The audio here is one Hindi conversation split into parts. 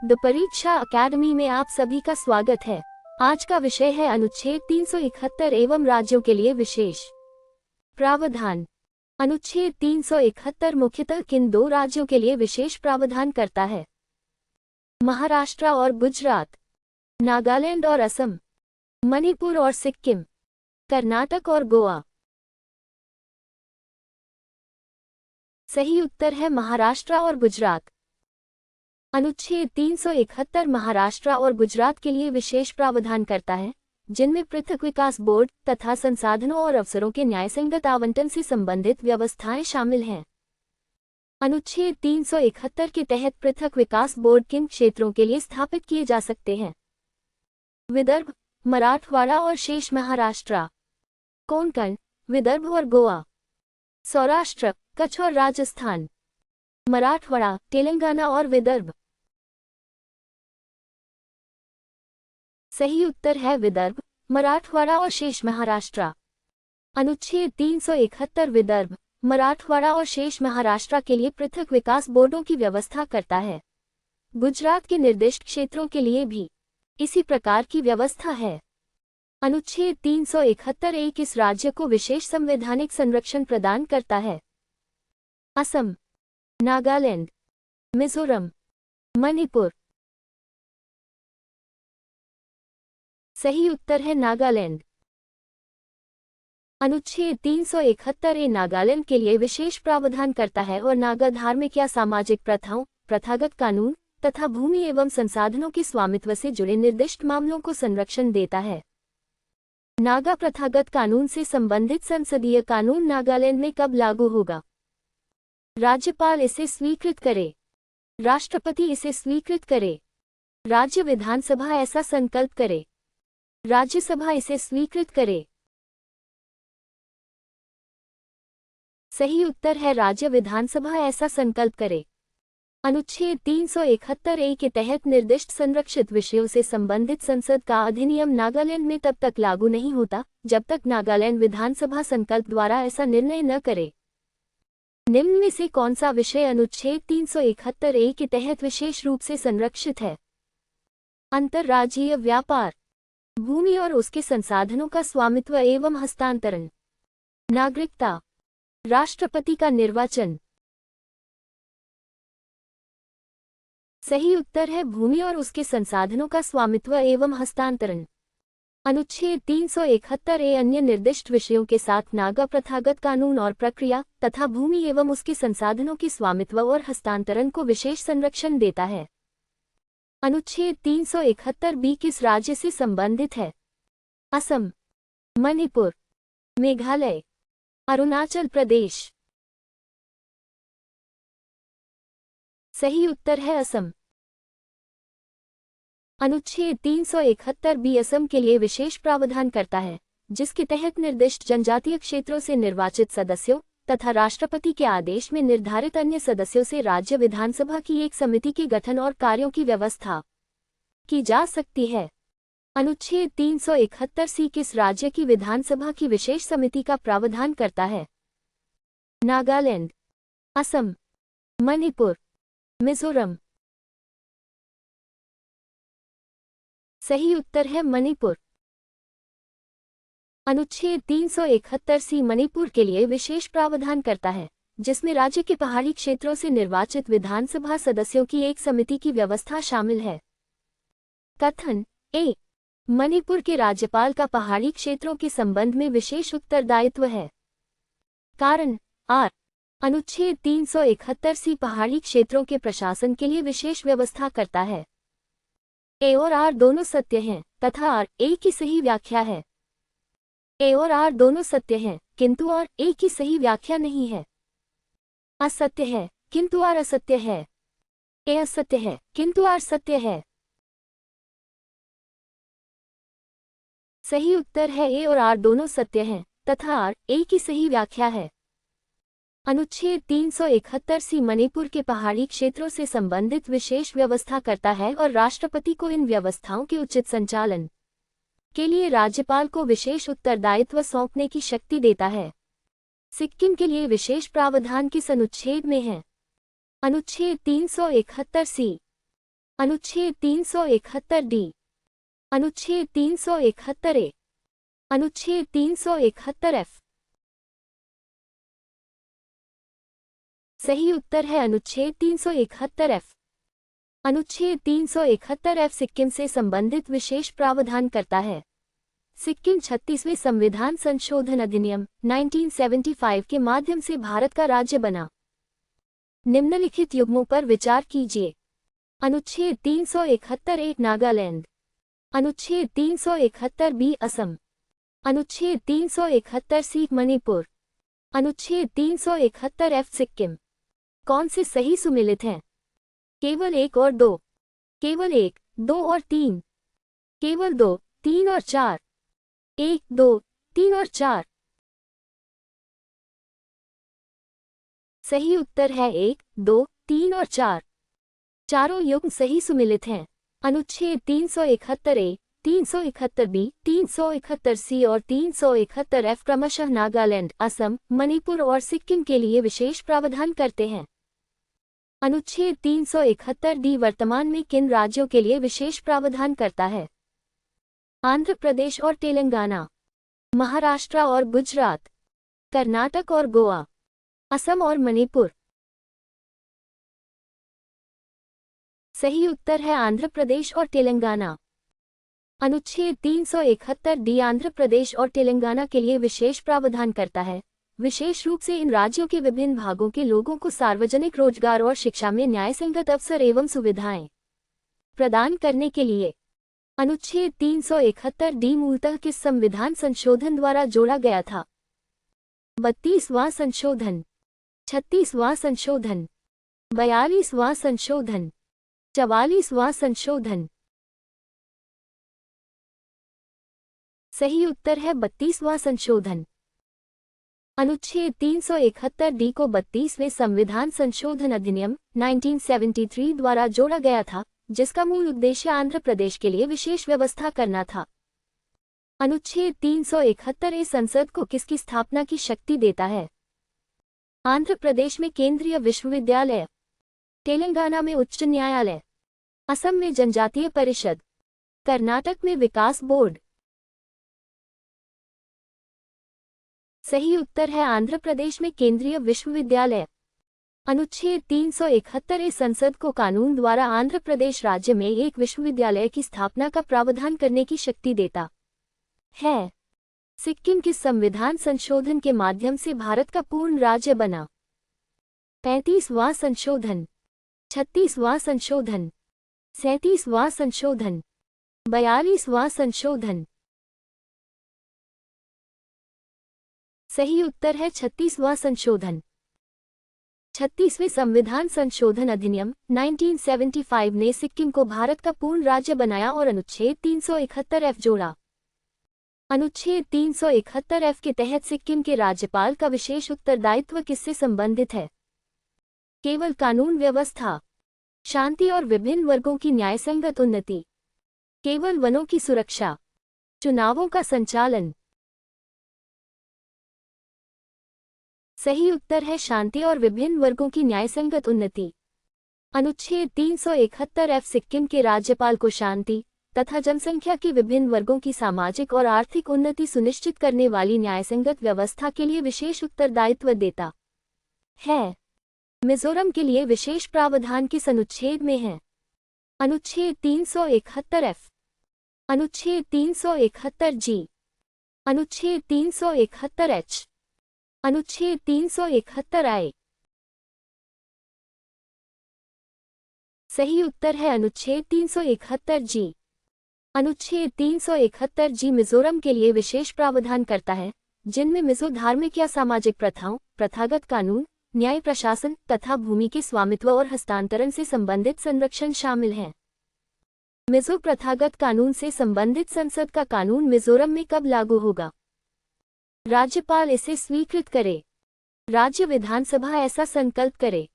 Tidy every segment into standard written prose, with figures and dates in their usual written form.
द परीक्षा अकेडमी में आप सभी का स्वागत है। आज का विषय है अनुच्छेद 371 एवं राज्यों के लिए विशेष प्रावधान। अनुच्छेद 371 मुख्यतः किन दो राज्यों के लिए विशेष प्रावधान करता है? महाराष्ट्र और गुजरात, नागालैंड और असम, मणिपुर और सिक्किम, कर्नाटक और गोवा। सही उत्तर है महाराष्ट्र और गुजरात। अनुच्छेद 371 महाराष्ट्र और गुजरात के लिए विशेष प्रावधान करता है, जिनमें पृथक विकास बोर्ड तथा संसाधनों और अवसरों के न्यायसंगत आवंटन से संबंधित व्यवस्थाएं शामिल हैं। अनुच्छेद 371 के तहत पृथक विकास बोर्ड किन क्षेत्रों के लिए स्थापित किए जा सकते हैं? विदर्भ, मराठवाड़ा और शेष महाराष्ट्र, कोंकण, विदर्भ और गोवा, सौराष्ट्र, कच्छ और राजस्थान, मराठवाड़ा, तेलंगाना और विदर्भ। सही उत्तर है विदर्भ, मराठवाड़ा और शेष महाराष्ट्र। अनुच्छेद 371 विदर्भ, मराठवाड़ा और शेष महाराष्ट्र के लिए पृथक विकास बोर्डों की व्यवस्था करता है। गुजरात के निर्दिष्ट क्षेत्रों के लिए भी इसी प्रकार की व्यवस्था है। अनुच्छेद 371 एक इस राज्य को विशेष संवैधानिक संरक्षण प्रदान करता है? असम, नागालैंड, मिजोरम, मणिपुर। सही उत्तर है नागालैंड। अनुच्छेद 371 ए नागालैंड के लिए विशेष प्रावधान करता है और नागा धार्मिक या सामाजिक प्रथाओं, प्रथागत कानून तथा भूमि एवं संसाधनों के स्वामित्व से जुड़े निर्दिष्ट मामलों को संरक्षण देता है। नागा प्रथागत कानून से संबंधित संसदीय कानून नागालैंड में कब लागू होगा? राज्यपाल इसे स्वीकृत करे, राष्ट्रपति इसे स्वीकृत करे, राज्य विधानसभा ऐसा संकल्प करे, राज्यसभा इसे स्वीकृत करे। सही उत्तर है राज्य विधानसभा ऐसा संकल्प करे। अनुच्छेद 371 ए के तहत निर्दिष्ट संरक्षित विषयों से संबंधित संसद का अधिनियम नागालैंड में तब तक लागू नहीं होता जब तक नागालैंड विधानसभा संकल्प द्वारा ऐसा निर्णय न करे। निम्न में से कौन सा विषय अनुच्छेद 371 ए के तहत विशेष रूप से संरक्षित है? अंतर्राज्यीय व्यापार, भूमि और उसके संसाधनों का स्वामित्व एवं हस्तांतरण, नागरिकता, राष्ट्रपति का निर्वाचन। सही उत्तर है भूमि और उसके संसाधनों का स्वामित्व एवं हस्तांतरण। अनुच्छेद 371 ए अन्य निर्दिष्ट विषयों के साथ नागा प्रथागत कानून और प्रक्रिया तथा भूमि एवं उसके संसाधनों के स्वामित्व और हस्तांतरण को विशेष संरक्षण देता है। अनुच्छेद 371 बी किस राज्य से संबंधित है? असम, मणिपुर, मेघालय, अरुणाचल प्रदेश। सही उत्तर है असम। अनुच्छेद 371 बी असम के लिए विशेष प्रावधान करता है, जिसके तहत निर्दिष्ट जनजातीय क्षेत्रों से निर्वाचित सदस्यों तथा राष्ट्रपति के आदेश में निर्धारित अन्य सदस्यों से राज्य विधानसभा की एक समिति के गठन और कार्यों की व्यवस्था की जा सकती है। अनुच्छेद 371 सी किस राज्य की विधानसभा की विशेष समिति का प्रावधान करता है? नागालैंड, असम, मणिपुर, मिजोरम। सही उत्तर है मणिपुर। अनुच्छेद 371 सी मणिपुर के लिए विशेष प्रावधान करता है, जिसमें राज्य के पहाड़ी क्षेत्रों से निर्वाचित विधानसभा सदस्यों की एक समिति की व्यवस्था शामिल है। कथन ए मणिपुर के राज्यपाल का पहाड़ी क्षेत्रों के संबंध में विशेष उत्तरदायित्व है। कारण आर अनुच्छेद 371 सी पहाड़ी क्षेत्रों के प्रशासन के लिए विशेष व्यवस्था करता है। ए और आर दोनों सत्य हैं तथा आर ए की सही व्याख्या है। ए और आर दोनों सत्य हैं किंतु आर ए की सही व्याख्या नहीं है। असत्य है किंतु आर असत्य है। ए असत्य है किंतु आर सत्य है। सही उत्तर है ए और आर दोनों सत्य हैं तथा आर ए की सही व्याख्या है। अनुच्छेद 371 सी मणिपुर के पहाड़ी क्षेत्रों से संबंधित विशेष व्यवस्था करता है और राष्ट्रपति को इन व्यवस्थाओं के उचित संचालन के लिए राज्यपाल को विशेष उत्तरदायित्व सौंपने की शक्ति देता है। सिक्किम के लिए विशेष प्रावधान किस अनुच्छेद में है? अनुच्छेद 371 सी। अनुच्छेद 371 डी, अनुच्छेद 371 ए, अनुच्छेद 371 एफ। सही उत्तर है अनुच्छेद 371 एफ। अनुच्छेद 371 एफ सिक्किम से संबंधित विशेष प्रावधान करता है। सिक्किम 36वें संविधान संशोधन अधिनियम 1975 के माध्यम से भारत का राज्य बना। निम्नलिखित युग्मों पर विचार कीजिए। अनुच्छेद 371 एक नागालैंड, अनुच्छेद 371 बी असम, अनुच्छेद 371 सी मणिपुर, अनुच्छेद 371 एफ सिक्किम। कौन से सही सुमेलित हैं? केवल 1 और 2, केवल 1, 2 और 3, केवल 2, 3 और 4, 1, 2, 3 और 4। सही उत्तर है 1, 2, 3 और 4। चारों युग्म सही सुमेलित हैं। अनुच्छेद 371 ए, 371 बी, 371 सी और 371 एफ क्रमशः नागालैंड, असम, मणिपुर और सिक्किम के लिए विशेष प्रावधान करते हैं। अनुच्छेद 371 डी वर्तमान में किन राज्यों के लिए विशेष प्रावधान करता है? आंध्र प्रदेश और तेलंगाना, महाराष्ट्र और गुजरात, कर्नाटक और गोवा, असम और मणिपुर। सही उत्तर है आंध्र प्रदेश और तेलंगाना। अनुच्छेद 371 डी आंध्र प्रदेश और तेलंगाना के लिए विशेष प्रावधान करता है, विशेष रूप से इन राज्यों के विभिन्न भागों के लोगों को सार्वजनिक रोजगार और शिक्षा में न्यायसंगत अवसर एवं सुविधाएं प्रदान करने के लिए। अनुच्छेद 371 डी मूलतः किस संविधान संशोधन द्वारा जोड़ा गया था? 32वां संशोधन, 36वां संशोधन, 42वां संशोधन, 44वां संशोधन। सही उत्तर है 32वां संशोधन। अनुच्छेद 371 डी को 32वें संविधान संशोधन अधिनियम 1973 द्वारा जोड़ा गया था, जिसका मूल उद्देश्य आंध्र प्रदेश के लिए विशेष व्यवस्था करना था। अनुच्छेद 371 ए संसद को किसकी स्थापना की शक्ति देता है? आंध्र प्रदेश में केंद्रीय विश्वविद्यालय, तेलंगाना में उच्च न्यायालय, असम में जनजातीय परिषद, कर्नाटक में विकास बोर्ड। सही उत्तर है आंध्र प्रदेश में केंद्रीय विश्वविद्यालय। अनुच्छेद 371 ए संसद को कानून द्वारा आंध्र प्रदेश राज्य में एक विश्वविद्यालय की स्थापना का प्रावधान करने की शक्ति देता है। सिक्किम किस संविधान संशोधन के माध्यम से भारत का पूर्ण राज्य बना? 35वां संशोधन, 36वां संशोधन, 37वां संशोधन, 42वां संशोधन। सही उत्तर है 36वां संशोधन। 36वें संविधान संशोधन अधिनियम 1975 ने सिक्किम को भारत का पूर्ण राज्य बनाया और अनुच्छेद 371 एफ जोड़ा। अनुच्छेद 371 एफ के तहत सिक्किम के राज्यपाल का विशेष उत्तरदायित्व किससे संबंधित है? केवल कानून व्यवस्था, शांति और विभिन्न वर्गों की न्यायसंगत उन्नति, केवल वनों की सुरक्षा, चुनावों का संचालन। सही उत्तर है शांति और विभिन्न वर्गों की न्यायसंगत उन्नति। अनुच्छेद 371 एफ सिक्किम के राज्यपाल को शांति तथा जनसंख्या के विभिन्न वर्गों की सामाजिक और आर्थिक उन्नति सुनिश्चित करने वाली न्यायसंगत व्यवस्था के लिए विशेष उत्तरदायित्व देता है। मिजोरम के लिए विशेष प्रावधान किस अनुच्छेद में है? अनुच्छेद 371 एफ, अनुच्छेद 371 जी, अनुच्छेद 371 एच, अनुच्छेद 371 आई। सही उत्तर है अनुच्छेद 371 जी। अनुच्छेद 371 जी मिजोरम के लिए विशेष प्रावधान करता है, जिनमें मिजो धार्मिक या सामाजिक प्रथाओं, प्रथागत कानून, न्याय प्रशासन तथा भूमि के स्वामित्व और हस्तांतरण से संबंधित संरक्षण शामिल हैं। मिजो प्रथागत कानून से संबंधित संसद का कानून मिजोरम में कब लागू होगा? राज्यपाल इसे स्वीकृत करे, राज्य विधानसभा ऐसा संकल्प करे,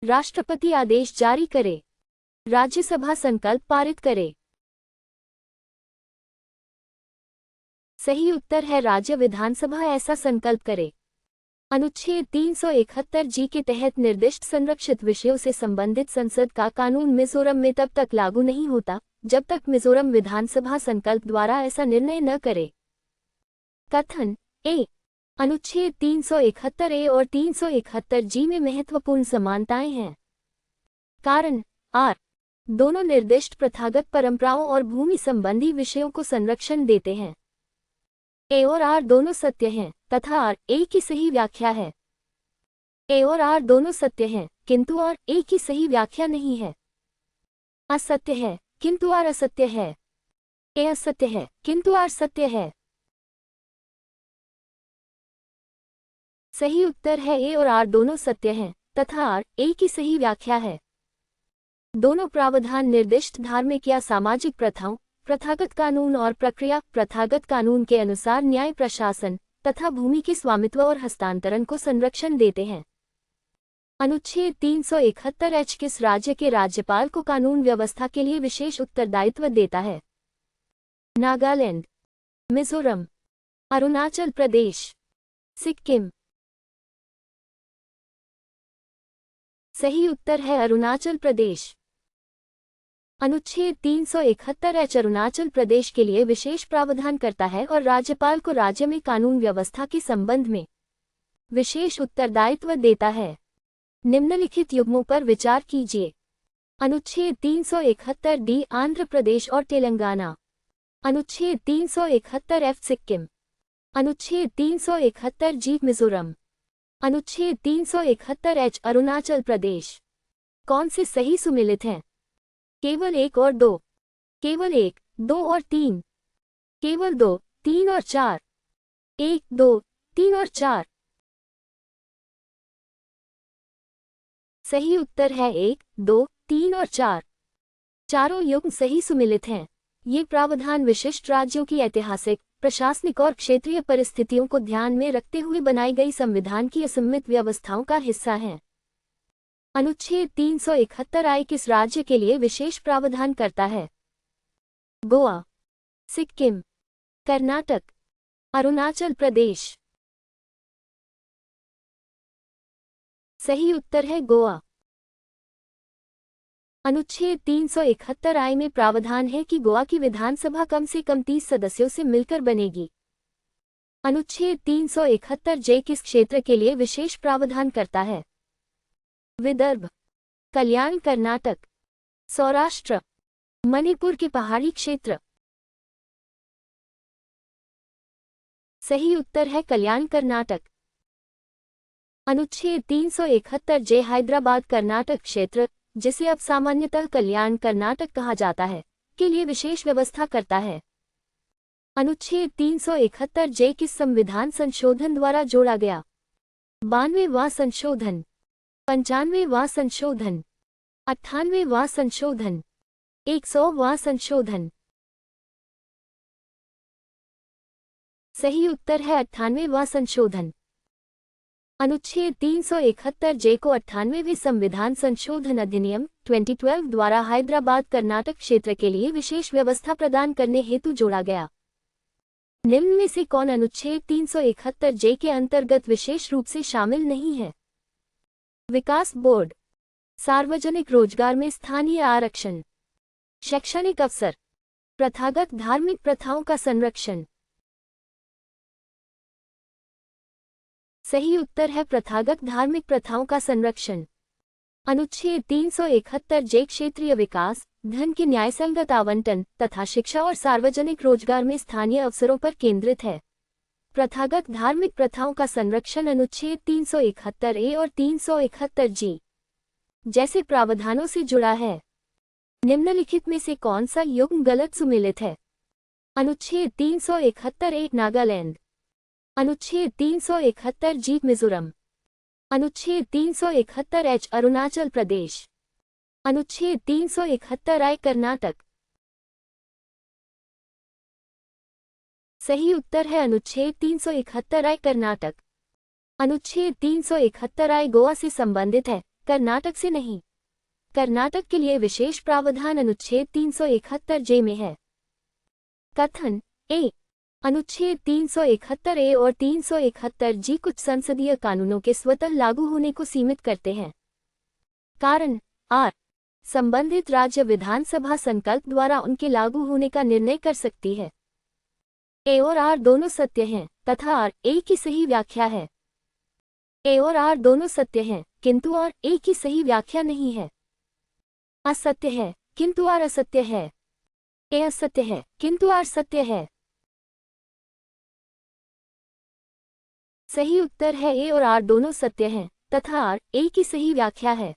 राष्ट्रपति आदेश जारी करे, राज्यसभा संकल्प पारित करे। सही उत्तर है राज्य विधानसभा ऐसा संकल्प करे। अनुच्छेद 371 जी के तहत निर्दिष्ट संरक्षित विषयों से संबंधित संसद का कानून मिजोरम में तब तक लागू नहीं होता जब तक मिजोरम विधानसभा संकल्प द्वारा ऐसा निर्णय न करे। कथन ए। अनुच्छेद 371 ए और 371 जी में महत्वपूर्ण समानताएं हैं। कारण आर दोनों निर्दिष्ट प्रथागत परंपराओं और भूमि संबंधी विषयों को संरक्षण देते हैं। ए और आर दोनों सत्य हैं तथा आर ए की सही व्याख्या है। ए और आर दोनों सत्य हैं किंतु आर ए की सही व्याख्या नहीं है। असत्य है किंतु आर असत्य है। ए असत्य है किंतु आर सत्य है। सही उत्तर है ए और आर दोनों सत्य हैं तथा आर ए की सही व्याख्या है। दोनों प्रावधान निर्दिष्ट धार्मिक या सामाजिक प्रथाओं, प्रथागत कानून और प्रक्रिया, प्रथागत कानून के अनुसार न्याय प्रशासन तथा भूमि के स्वामित्व और हस्तांतरण को संरक्षण देते हैं। अनुच्छेद 371 एच किस राज्य के राज्यपाल को कानून व्यवस्था के लिए विशेष उत्तरदायित्व देता है? नागालैंड, मिजोरम, अरुणाचल प्रदेश, सिक्किम। सही उत्तर है अरुणाचल प्रदेश। अनुच्छेद 371 एच अरुणाचल प्रदेश के लिए विशेष प्रावधान करता है और राज्यपाल को राज्य में कानून व्यवस्था के संबंध में विशेष उत्तरदायित्व देता है। निम्नलिखित युग्मों पर विचार कीजिए। अनुच्छेद 371 डी आंध्र प्रदेश और तेलंगाना। अनुच्छेद 371 एफ सिक्किम। अनुच्छेद 371 जी मिजोरम। अनुच्छेद 371 एच अरुणाचल प्रदेश। कौन से सही सुमेलित हैं? केवल 1 और 2, केवल 1, 2 और 3, केवल 2, 3 और 4, 1, 2, 3 और 4। सही उत्तर है 1, 2, 3 और 4। चारों युग्म सही सुमेलित हैं। ये प्रावधान विशिष्ट राज्यों की ऐतिहासिक, प्रशासनिक और क्षेत्रीय परिस्थितियों को ध्यान में रखते हुए बनाई गई संविधान की असममित व्यवस्थाओं का हिस्सा हैं। अनुच्छेद 371 आई किस राज्य के लिए विशेष प्रावधान करता है? गोवा, सिक्किम, कर्नाटक, अरुणाचल प्रदेश। सही उत्तर है गोवा। अनुच्छेद 371 आई में प्रावधान है कि गोवा की विधानसभा कम से कम 30 सदस्यों से मिलकर बनेगी। अनुच्छेद 371 जे किस क्षेत्र के लिए विशेष प्रावधान करता है? विदर्भ, कल्याण कर्नाटक, सौराष्ट्र, मणिपुर के पहाड़ी क्षेत्र। सही उत्तर है कल्याण कर्नाटक। अनुच्छेद 371 जे हैदराबाद कर्नाटक क्षेत्र, जिसे अब सामान्यतः कल्याण कर्नाटक कहा जाता है, के लिए विशेष व्यवस्था करता है। अनुच्छेद 371 जे किस संविधान संशोधन द्वारा जोड़ा गया? 92वां संशोधन, 95वां संशोधन, 98वां संशोधन, 100वां संशोधन। सही उत्तर है 98वां संशोधन। अनुच्छेद 371 जे को 98वें संविधान संशोधन अधिनियम 2012 द्वारा हैदराबाद कर्नाटक क्षेत्र के लिए विशेष व्यवस्था प्रदान करने हेतु जोड़ा गया। निम्न में से कौन अनुच्छेद 371 जे के अंतर्गत विशेष रूप से शामिल नहीं है? विकास बोर्ड, सार्वजनिक रोजगार में स्थानीय आरक्षण, शैक्षणिक अवसर, प्रथागत धार्मिक प्रथाओं का संरक्षण। सही उत्तर है प्रथागत धार्मिक प्रथाओं का संरक्षण। अनुच्छेद 371 जे क्षेत्रीय विकास, धन के न्यायसंगत आवंटन तथा शिक्षा और सार्वजनिक रोजगार में स्थानीय अवसरों पर केंद्रित है। प्रथागत धार्मिक प्रथाओं का संरक्षण अनुच्छेद 371 ए और 371 जी जैसे प्रावधानों से जुड़ा है। निम्नलिखित में से कौन सा युग्म गलत सुमेलित है? अनुच्छेद 371 ए नागालैंड, अनुच्छेद 371 जी मिजोरम, अनुच्छेद 371 एच अरुणाचल प्रदेश, अनुच्छेद 371 आई कर्नाटक। सही उत्तर है अनुच्छेद 371 आई कर्नाटक। अनुच्छेद 371 आई गोवा से संबंधित है, कर्नाटक से नहीं। कर्नाटक के लिए विशेष प्रावधान अनुच्छेद 371 जे में है। कथन ए। अनुच्छेद 371 ए और 371 जी कुछ संसदीय कानूनों के स्वतः लागू होने को सीमित करते हैं। कारण आर संबंधित राज्य विधानसभा संकल्प द्वारा उनके लागू होने का निर्णय कर सकती है। ए और आर दोनों सत्य हैं तथा आर ए की सही व्याख्या है। ए और आर दोनों सत्य हैं किंतु आर ए की सही व्याख्या नहीं है। असत्य है किंतु आर असत्य है। ए असत्य है किंतु आर सत्य है। सही उत्तर है ए और आर दोनों सत्य हैं तथा आर ए की सही व्याख्या है।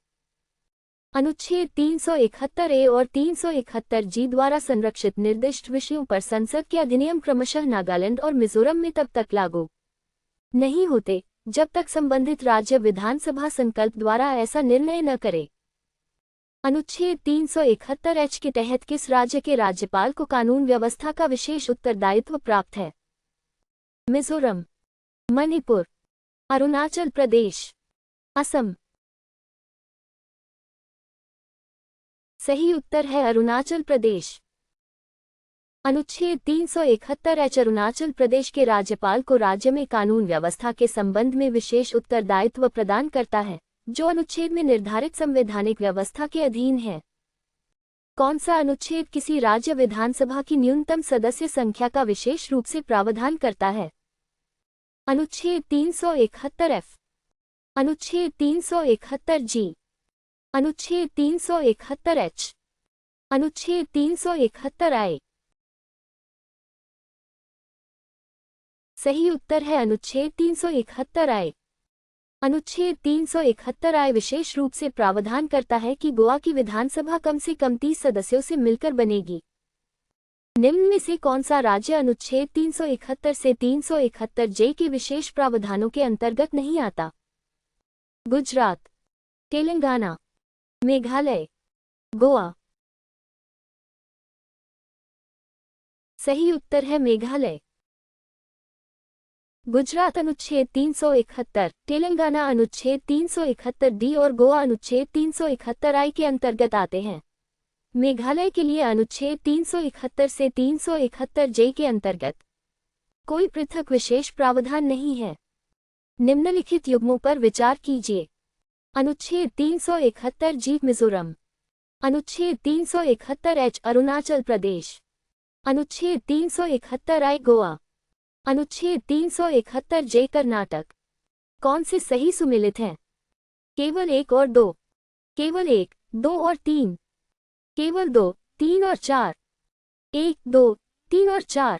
अनुच्छेद 371 ए और 371 जी द्वारा संरक्षित निर्दिष्ट विषयों पर संसद के अधिनियम क्रमशः नागालैंड और मिजोरम में तब तक लागू नहीं होते जब तक संबंधित राज्य विधानसभा संकल्प द्वारा ऐसा निर्णय न करे। अनुच्छेद 371 एच के तहत किस राज्य के राज्यपाल को कानून व्यवस्था का विशेष उत्तरदायित्व प्राप्त है? मिजोरम, मणिपुर, अरुणाचल प्रदेश, असम। सही उत्तर है अरुणाचल प्रदेश। अनुच्छेद 371 एच अरुणाचल प्रदेश के राज्यपाल को राज्य में कानून व्यवस्था के संबंध में विशेष उत्तरदायित्व प्रदान करता है जो अनुच्छेद में निर्धारित संवैधानिक व्यवस्था के अधीन है। कौन सा अनुच्छेद किसी राज्य विधानसभा की न्यूनतम सदस्य संख्या का विशेष रूप से प्रावधान करता है? अनुच्छेद 371 एफ, अनुच्छेद 371 जी, अनुच्छेद 371 एच, अनुच्छेद 371 आई। सही उत्तर है अनुच्छेद 371 आई। अनुच्छेद 371 आई विशेष रूप से प्रावधान करता है कि गोवा की विधानसभा कम से कम 30 सदस्यों से मिलकर बनेगी। निम्न में से कौन सा राज्य अनुच्छेद 371 से 371 जे के विशेष प्रावधानों के अंतर्गत नहीं आता? गुजरात, तेलंगाना, मेघालय, गोवा। सही उत्तर है मेघालय। गुजरात अनुच्छेद 371, तेलंगाना अनुच्छेद 371 डी और गोवा अनुच्छेद 371 आई के अंतर्गत आते हैं। मेघालय के लिए अनुच्छेद 371 से 371 जे के अंतर्गत कोई पृथक विशेष प्रावधान नहीं है। निम्नलिखित युग्मों पर विचार कीजिए। अनुच्छेद 371 जी मिजोरम, अनुच्छेद 371 एच अरुणाचल प्रदेश, अनुच्छेद 371 आई गोवा, अनुच्छेद 371 जे कर्नाटक। कौन से सही सुमेलित हैं? केवल 1 और 2, केवल 1, 2 और 3, केवल 2, 3 और 4, 1, 2, 3 और 4।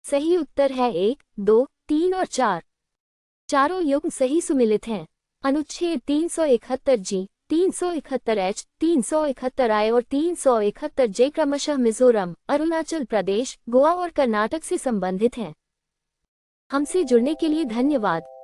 सही उत्तर है 1, 2, 3 और 4। चारों युग्म सही सुमेलित हैं। अनुच्छेद 371 जी, 371 एच, 371 आई और 371 जे क्रमशः मिजोरम, अरुणाचल प्रदेश, गोवा और कर्नाटक से संबंधित हैं। हमसे जुड़ने के लिए धन्यवाद।